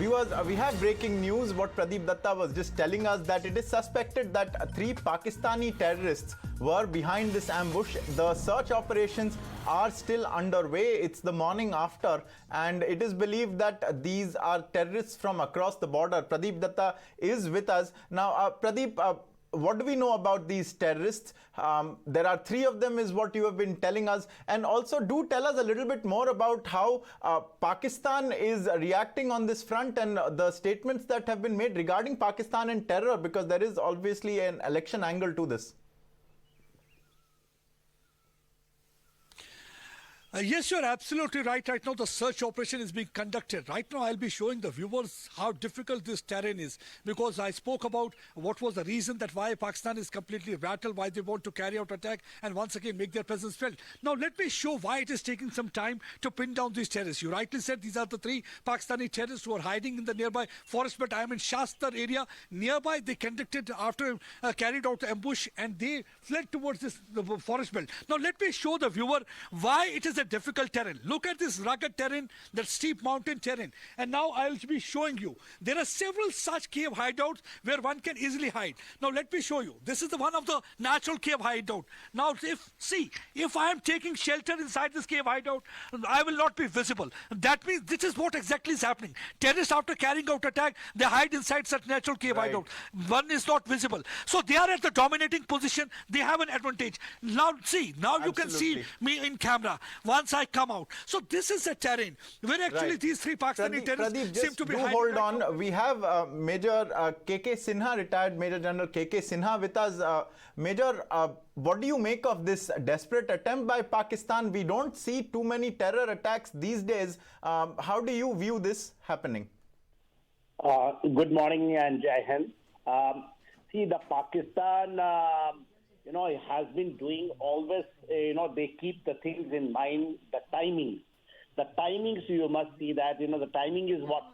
Viewers, we have breaking news. What Pradeep Datta was just telling us, that it is suspected that 3 Pakistani terrorists were behind this ambush. The search operations are still underway. It's the morning after, and it is believed that these are terrorists from across the border. Pradeep Datta is with us. Now, Pradeep, what do we know about these terrorists? There are 3 of them is what you have been telling us. And also do tell us a little bit more about how Pakistan is reacting on this front and the statements that have been made regarding Pakistan and terror, because there is obviously an election angle to this. Yes, you're absolutely right. Right now, the search operation is being conducted. Right now, I'll be showing the viewers how difficult this terrain is, because I spoke about what was the reason that why Pakistan is completely rattled, why they want to carry out attack and once again make their presence felt. Now, let me show why it is taking some time to pin down these terrorists. You rightly said these are the 3 Pakistani terrorists who are hiding in the nearby forest, but I am in Shastar area. Nearby, they conducted carried out the ambush and they fled towards the forest belt. Now, let me show the viewer why it is a difficult terrain. Look at this rugged terrain, that steep mountain terrain. And now I'll be showing you. There are several such cave hideouts where one can easily hide. Now let me show you. This is the one of the natural cave hideout. Now if I am taking shelter inside this cave hideout, I will not be visible. That means this is what exactly is happening. Terrorists, after carrying out attack, they hide inside such natural cave hideout. One is not visible. So they are at the dominating position. They have an advantage. Now see, now you can see me in camera once I come out. So this is a terrain where actually these 3 Pakistani terrorists seem to be hiding. Hold on. We have Major KK Sinha, retired Major General KK Sinha with us. Major, what do you make of this desperate attempt by Pakistan? We don't see too many terror attacks these days. How do you view this happening? Good morning and Jai Hind. See, the Pakistan it has been doing always, they keep the things in mind, the timings. The timings, you must see that, the timing is what?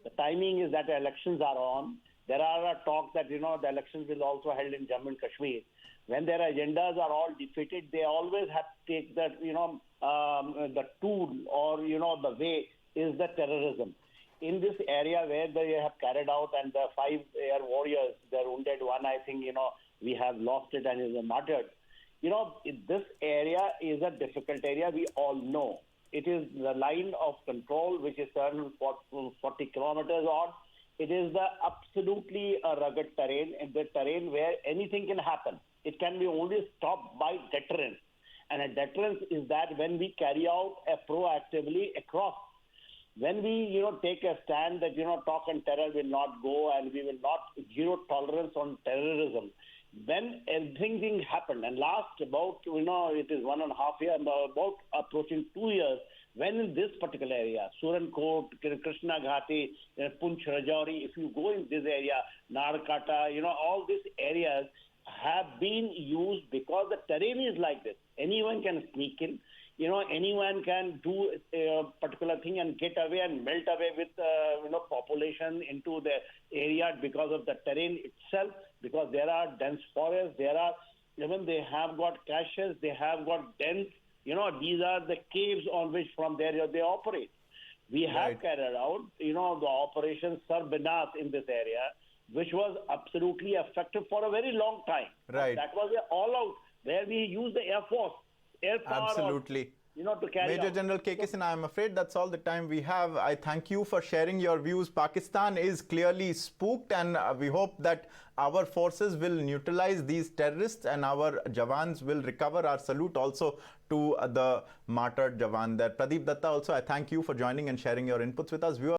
The timing is that the elections are on. There are talks that, the elections will also held in Jammu and Kashmir. When their agendas are all defeated, they always have to take that, the tool or, the way is the terrorism. In this area where they have carried out, and the 5 air warriors, they're wounded, one, I think, we have lost it and is martyred. This area is a difficult area. We all know. It is the line of control, which is 40 kilometers on. It is the absolutely rugged terrain, and the terrain where anything can happen. It can be only stopped by deterrence. And a deterrence is that when we carry out proactively across, when we, take a stand that, talk and terror will not go, and we will not zero tolerance on terrorism. When everything happened, and last about, it is 1.5 years, about approaching 2 years, when in this particular area, Surankot, Krishna Ghati, Punch, Rajouri, if you go in this area, Narkata, all these areas have been used because the terrain is like this. Anyone can sneak in. Anyone can do a particular thing and get away and melt away with, population into the area because of the terrain itself, because there are dense forests, they have got caches, they have got dens, these are the caves on which from there they operate. We have carried out, the operation Sarbinath in this area, which was absolutely effective for a very long time. Right. That was all out where we used the Air Force. Absolutely. To carry Major out. General KK Sinha, I'm afraid that's all the time we have. I thank you for sharing your views. Pakistan is clearly spooked, and we hope that our forces will neutralize these terrorists and our Jawans will recover. Our salute also to the martyred Jawan there. Pradeep Datta, also I thank you for joining and sharing your inputs with us. Viewers,